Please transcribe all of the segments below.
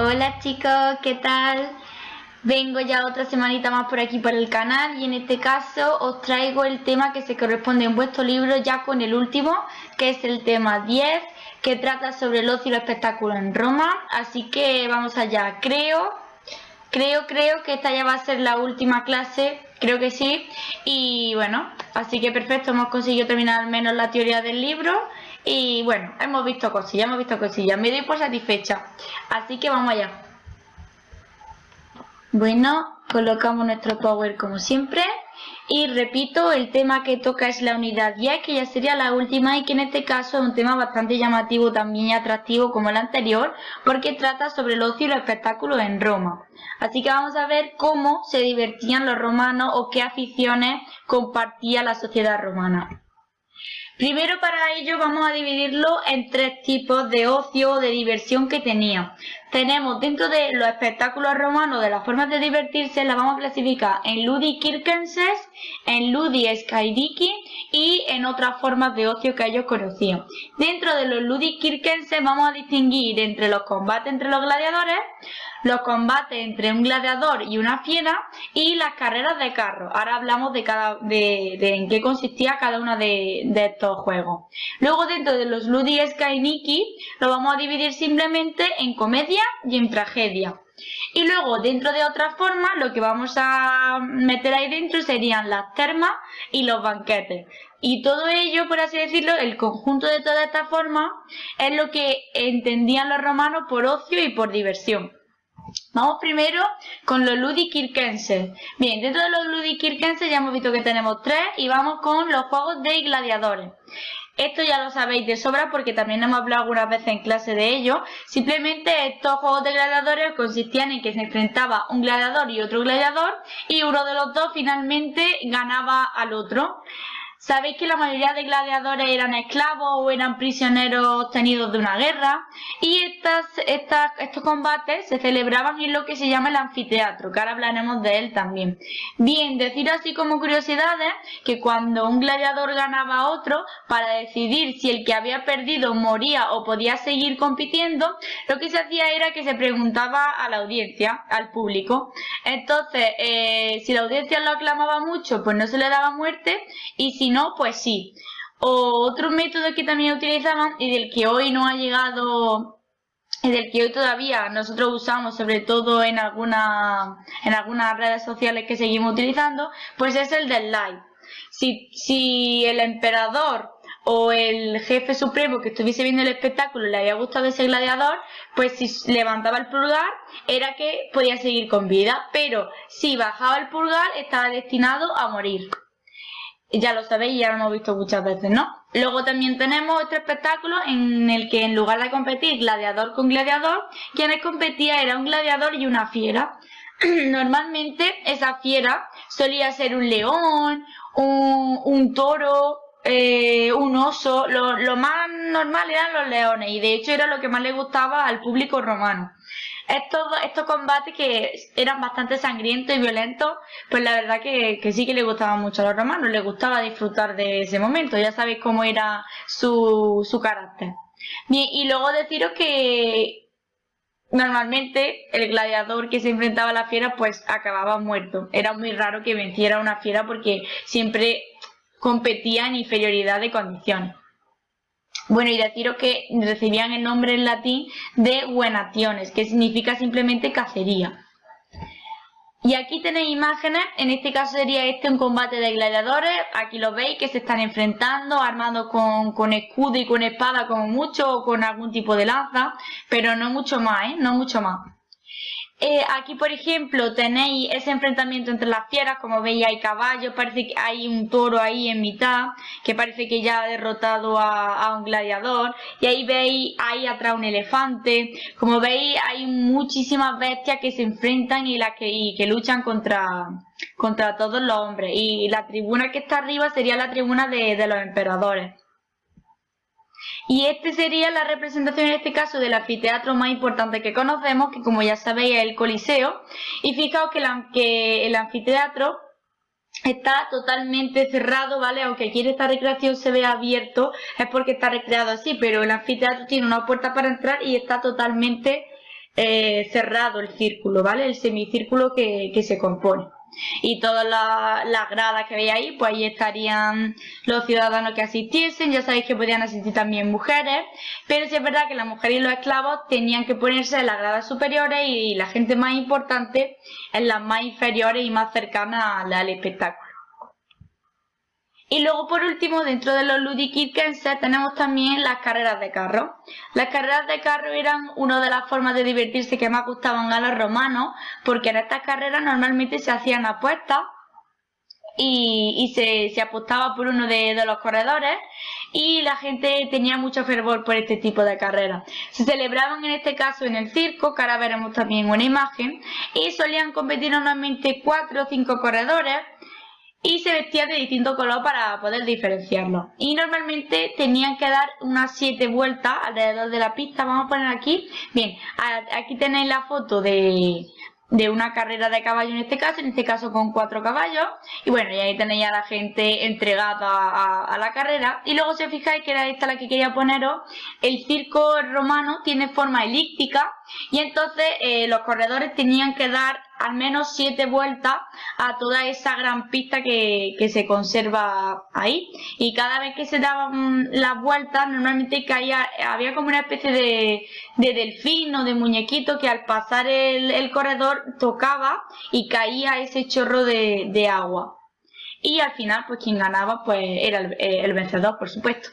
Hola chicos, ¿qué tal? Vengo ya otra semanita más por aquí por el canal y en este caso os traigo el tema que se corresponde en vuestro libro ya con el último, que es el tema 10, que trata sobre el ocio y el espectáculo en Roma. Así que vamos allá. Creo que esta ya va a ser la última clase, creo que sí. Y bueno, así que perfecto, hemos conseguido terminar al menos la teoría del libro. Y bueno, hemos visto cosillas, me doy por satisfecha. Así que vamos allá. Bueno, colocamos nuestro power como siempre. Y repito, el tema que toca es la unidad 10, que ya sería la última y que en este caso es un tema bastante llamativo también y atractivo como el anterior, porque trata sobre el ocio y los espectáculos en Roma. Así que vamos a ver cómo se divertían los romanos o qué aficiones compartía la sociedad romana. Primero, para ello vamos a dividirlo en tres tipos de ocio o de diversión que tenían. Tenemos dentro de los espectáculos romanos, de las formas de divertirse, las vamos a clasificar en ludi circenses, en ludi scaedici y en otras formas de ocio que ellos conocían. Dentro de los ludi circenses vamos a distinguir entre los combates entre los gladiadores, los combates entre un gladiador y una fiera y las carreras de carros. Ahora hablamos de en qué consistía cada uno de estos juegos. Luego, dentro de los ludi scaenicci lo vamos a dividir simplemente en comedia y en tragedia. Y luego, dentro de otras formas, lo que vamos a meter ahí dentro serían las termas y los banquetes. Y todo ello, por así decirlo, el conjunto de todas estas formas es lo que entendían los romanos por ocio y por diversión. Vamos primero con los ludi circenses. Bien, dentro de los ludi circenses ya hemos visto que tenemos tres y vamos con los juegos de gladiadores. Esto ya lo sabéis de sobra porque también hemos hablado algunas veces en clase de ello. Simplemente estos juegos de gladiadores consistían en que se enfrentaba un gladiador y otro gladiador y uno de los dos finalmente ganaba al otro. Sabéis que la mayoría de gladiadores eran esclavos o eran prisioneros obtenidos de una guerra y estos combates se celebraban en lo que se llama el anfiteatro, que ahora hablaremos de él también. Bien, decir así como curiosidades que cuando un gladiador ganaba a otro, para decidir si el que había perdido moría o podía seguir compitiendo, lo que se hacía era que se preguntaba a la audiencia, al público. Entonces, si la audiencia lo aclamaba mucho, pues no se le daba muerte y si no, pues sí. O otro método que también utilizaban y del que hoy no ha llegado, y del que hoy todavía nosotros usamos, sobre todo en algunas redes sociales que seguimos utilizando, pues es el del like. Si el emperador o el jefe supremo que estuviese viendo el espectáculo le había gustado ese gladiador, pues si levantaba el pulgar era que podía seguir con vida, pero si bajaba el pulgar estaba destinado a morir. Ya lo sabéis, ya lo hemos visto muchas veces, ¿no? Luego también tenemos otro espectáculo en el que en lugar de competir gladiador con gladiador, quienes competían era un gladiador y una fiera. Normalmente esa fiera solía ser un león, un toro, un oso. Lo más normal eran los leones y de hecho era lo que más le gustaba al público romano. Estos combates que eran bastante sangrientos y violentos, pues la verdad que sí que les gustaban mucho a los romanos, les gustaba disfrutar de ese momento, ya sabéis cómo era su carácter. Bien, y luego deciros que normalmente el gladiador que se enfrentaba a la fiera pues acababa muerto. Era muy raro que venciera a una fiera porque siempre competía en inferioridad de condiciones. Bueno, y deciros que recibían el nombre en latín de venationes, que significa simplemente cacería. Y aquí tenéis imágenes, en este caso sería un combate de gladiadores, aquí lo veis que se están enfrentando, armados con escudo y con espada como mucho, o con algún tipo de lanza, pero no mucho más, no mucho más. Aquí, por ejemplo, tenéis ese enfrentamiento entre las fieras, como veis hay caballos, parece que hay un toro ahí en mitad, que parece que ya ha derrotado a un gladiador, y ahí veis, ahí atrás un elefante, como veis hay muchísimas bestias que se enfrentan y que luchan contra todos los hombres, y la tribuna que está arriba sería la tribuna de los emperadores. Y sería la representación en este caso del anfiteatro más importante que conocemos, que como ya sabéis es el Coliseo. Y fijaos que el anfiteatro está totalmente cerrado, ¿vale? Aunque aquí en esta recreación se vea abierto, es porque está recreado así, pero el anfiteatro tiene una puerta para entrar y está totalmente cerrado el círculo, ¿vale? El semicírculo que se compone. Y todas las gradas que veis ahí, pues ahí estarían los ciudadanos que asistiesen. Ya sabéis que podían asistir también mujeres, pero sí es verdad que las mujeres y los esclavos tenían que ponerse en las gradas superiores y la gente más importante en las más inferiores y más cercanas al espectáculo. Y luego, por último, dentro de los ludiquirquenses tenemos también las carreras de carro. Las carreras de carro eran una de las formas de divertirse que más gustaban a los romanos, porque en estas carreras normalmente se hacían apuestas y se apostaba por uno de los corredores y la gente tenía mucho fervor por este tipo de carreras. Se celebraban en este caso en el circo, que ahora veremos también una imagen, y solían competir normalmente 4 o 5 corredores, y se vestían de distinto color para poder diferenciarlos. Y normalmente tenían que dar unas 7 vueltas alrededor de la pista. Vamos a poner aquí. Bien, aquí tenéis la foto de una carrera de caballo en este caso con 4 caballos. Y bueno, y ahí tenéis a la gente entregada a la carrera. Y luego, si os fijáis, que era esta la que quería poneros, el circo romano tiene forma elíptica. Y entonces los corredores tenían que dar al menos 7 vueltas a toda esa gran pista que se conserva ahí. Y cada vez que se daban las vueltas, normalmente había como una especie de delfín o de muñequito que al pasar el corredor tocaba y caía ese chorro de agua. Y al final, pues quien ganaba pues era el vencedor, por supuesto.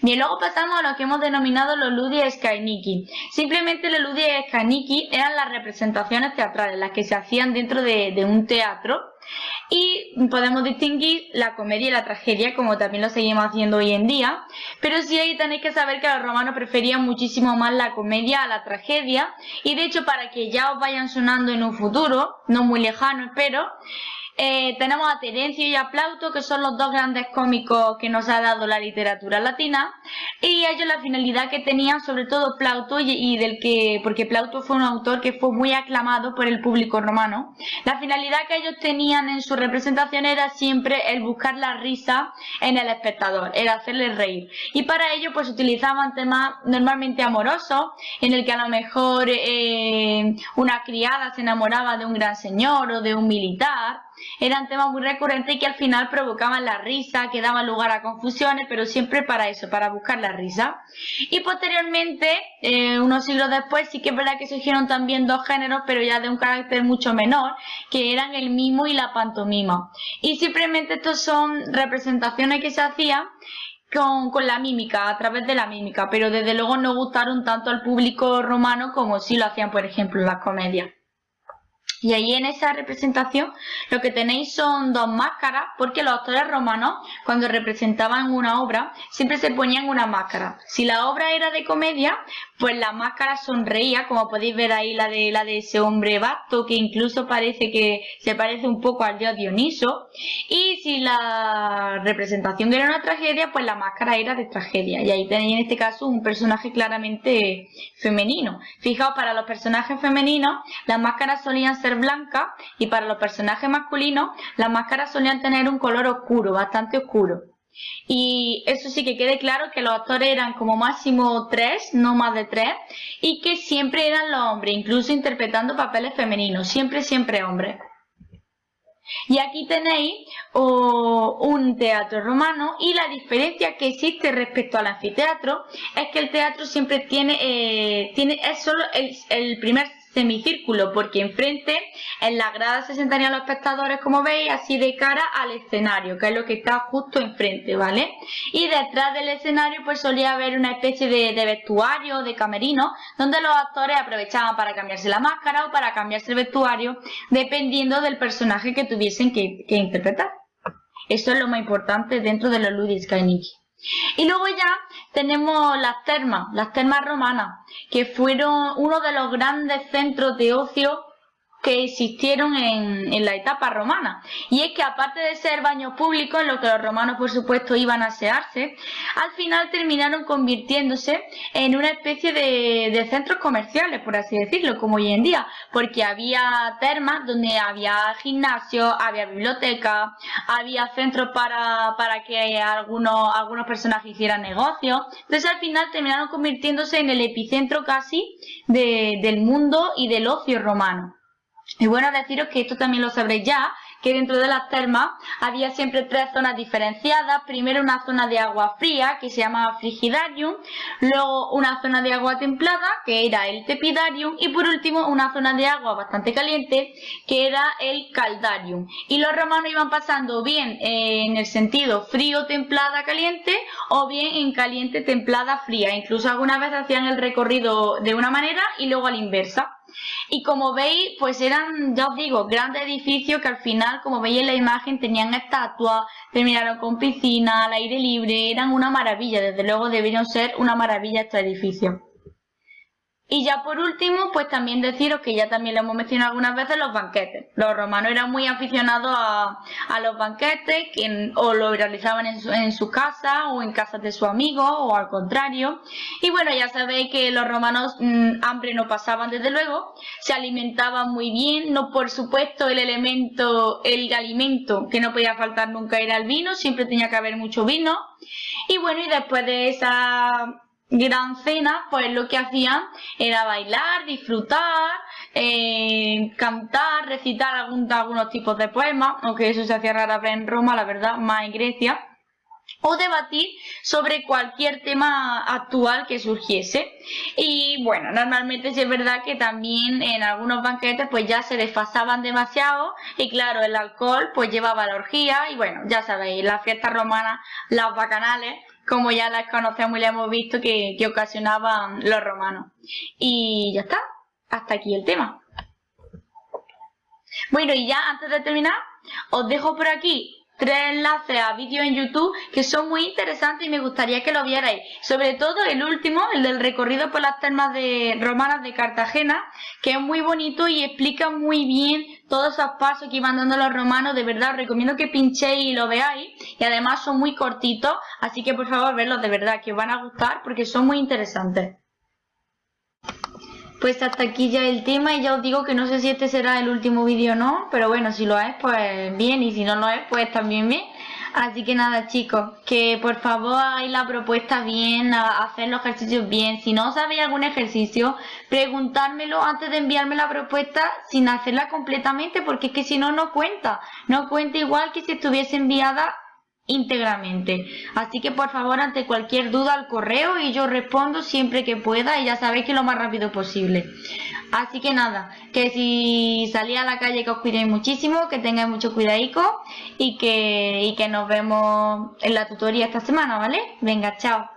Bien, luego pasamos a lo que hemos denominado los ludi scaeniki. Simplemente los ludi scaeniki eran las representaciones teatrales, las que se hacían dentro de un teatro, y podemos distinguir la comedia y la tragedia, como también lo seguimos haciendo hoy en día, pero sí ahí tenéis que saber que los romanos preferían muchísimo más la comedia a la tragedia, y de hecho, para que ya os vayan sonando en un futuro, no muy lejano espero, tenemos a Terencio y a Plauto, que son los dos grandes cómicos que nos ha dado la literatura latina, y ellos la finalidad que tenían, sobre todo Plauto, porque Plauto fue un autor que fue muy aclamado por el público romano, la finalidad que ellos tenían en su representación era siempre el buscar la risa en el espectador, el hacerle reír, y para ello pues utilizaban temas normalmente amorosos, en el que a lo mejor una criada se enamoraba de un gran señor o de un militar. Eran temas muy recurrentes y que al final provocaban la risa, que daban lugar a confusiones, pero siempre para eso, para buscar la risa. Y posteriormente, unos siglos después, sí que es verdad que surgieron también dos géneros, pero ya de un carácter mucho menor, que eran el mimo y la pantomima. Y simplemente estos son representaciones que se hacían con la mímica, a través de la mímica, pero desde luego no gustaron tanto al público romano como sí lo hacían, por ejemplo, en las comedias. Y ahí en esa representación lo que tenéis son dos máscaras, porque los actores romanos, cuando representaban una obra, siempre se ponían una máscara. Si la obra era de comedia, pues la máscara sonreía, como podéis ver ahí la de ese hombre vasto, que incluso parece que se parece un poco al dios Dioniso. Y si la representación era una tragedia, pues la máscara era de tragedia. Y ahí tenéis en este caso un personaje claramente femenino. Fijaos, para los personajes femeninos, las máscaras solían ser blancas, y para los personajes masculinos las máscaras solían tener un color oscuro, bastante oscuro. Y eso sí, que quede claro que los actores eran como máximo 3, no más de 3, y que siempre eran los hombres, incluso interpretando papeles femeninos, siempre hombres. Y aquí tenéis un teatro romano, y la diferencia que existe respecto al anfiteatro es que el teatro siempre es solo el primer semicírculo, porque enfrente en la grada se sentarían los espectadores, como veis, así de cara al escenario, que es lo que está justo enfrente, ¿vale? Y detrás del escenario pues solía haber una especie de vestuario, de camerino, donde los actores aprovechaban para cambiarse la máscara o para cambiarse el vestuario, dependiendo del personaje que tuviesen que interpretar. Esto es lo más importante dentro de los ludi scaeniki. Y luego ya tenemos las termas romanas, que fueron uno de los grandes centros de ocio que existieron en la etapa romana. Y es que aparte de ser baños públicos en los que los romanos por supuesto iban a asearse, al final terminaron convirtiéndose en una especie de centros comerciales, por así decirlo, como hoy en día, porque había termas donde había gimnasio, había bibliotecas, había centros para que algunos personajes hicieran negocios. Entonces al final terminaron convirtiéndose en el epicentro casi del mundo y del ocio romano. Y bueno, deciros que esto también lo sabréis ya, que dentro de las termas había siempre 3 zonas diferenciadas. Primero una zona de agua fría, que se llamaba Frigidarium, luego una zona de agua templada, que era el Tepidarium, y por último una zona de agua bastante caliente, que era el Caldarium. Y los romanos iban pasando bien en el sentido frío, templada, caliente, o bien en caliente, templada, fría. Incluso algunas veces hacían el recorrido de una manera y luego a la inversa. Y como veis, pues eran, ya os digo, grandes edificios que al final, como veis en la imagen, tenían estatuas, terminaron con piscina, al aire libre, eran una maravilla, desde luego debieron ser una maravilla estos edificios. Y ya por último, pues también deciros que ya también lo hemos mencionado algunas veces, los banquetes. Los romanos eran muy aficionados a los banquetes, o lo realizaban en su casa o en casas de sus amigos, o al contrario. Y bueno, ya sabéis que los romanos hambre no pasaban desde luego, se alimentaban muy bien, no, por supuesto el alimento que no podía faltar nunca era el vino, siempre tenía que haber mucho vino. Y bueno, y después de esa gran cena, pues lo que hacían era bailar, disfrutar, cantar, recitar algunos tipos de poemas, aunque eso se hacía rara vez en Roma, la verdad, más en Grecia, o debatir sobre cualquier tema actual que surgiese. Y bueno, normalmente sí es verdad que también en algunos banquetes pues ya se desfasaban demasiado, y claro, el alcohol pues llevaba a la orgía, y bueno, ya sabéis, las fiestas romanas, las bacanales, como ya las conocemos y las hemos visto que ocasionaban los romanos. Y ya está, hasta aquí el tema. Bueno, y ya antes de terminar, os dejo por aquí 3 enlaces a vídeos en YouTube que son muy interesantes y me gustaría que lo vierais. Sobre todo el último, el del recorrido por las termas romanas de Cartagena, que es muy bonito y explica muy bien todos esos pasos que iban dando los romanos. De verdad, os recomiendo que pinchéis y lo veáis. Y además son muy cortitos, así que por favor vedlos, de verdad, que os van a gustar porque son muy interesantes. Pues hasta aquí ya el tema, y ya os digo que no sé si este será el último vídeo o no, pero bueno, si lo es, pues bien, y si no lo es, pues también bien. Así que nada, chicos, que por favor hagáis la propuesta bien, hacer los ejercicios bien. Si no sabéis algún ejercicio, preguntármelo antes de enviarme la propuesta sin hacerla completamente, porque es que si no, no cuenta igual que si estuviese enviada íntegramente. Así que por favor, ante cualquier duda al correo, y yo respondo siempre que pueda, y ya sabéis que lo más rápido posible. Así que nada, que si salís a la calle, que os cuidéis muchísimo, que tengáis mucho cuidadico, y que nos vemos en la tutoría esta semana, ¿vale? Venga, chao.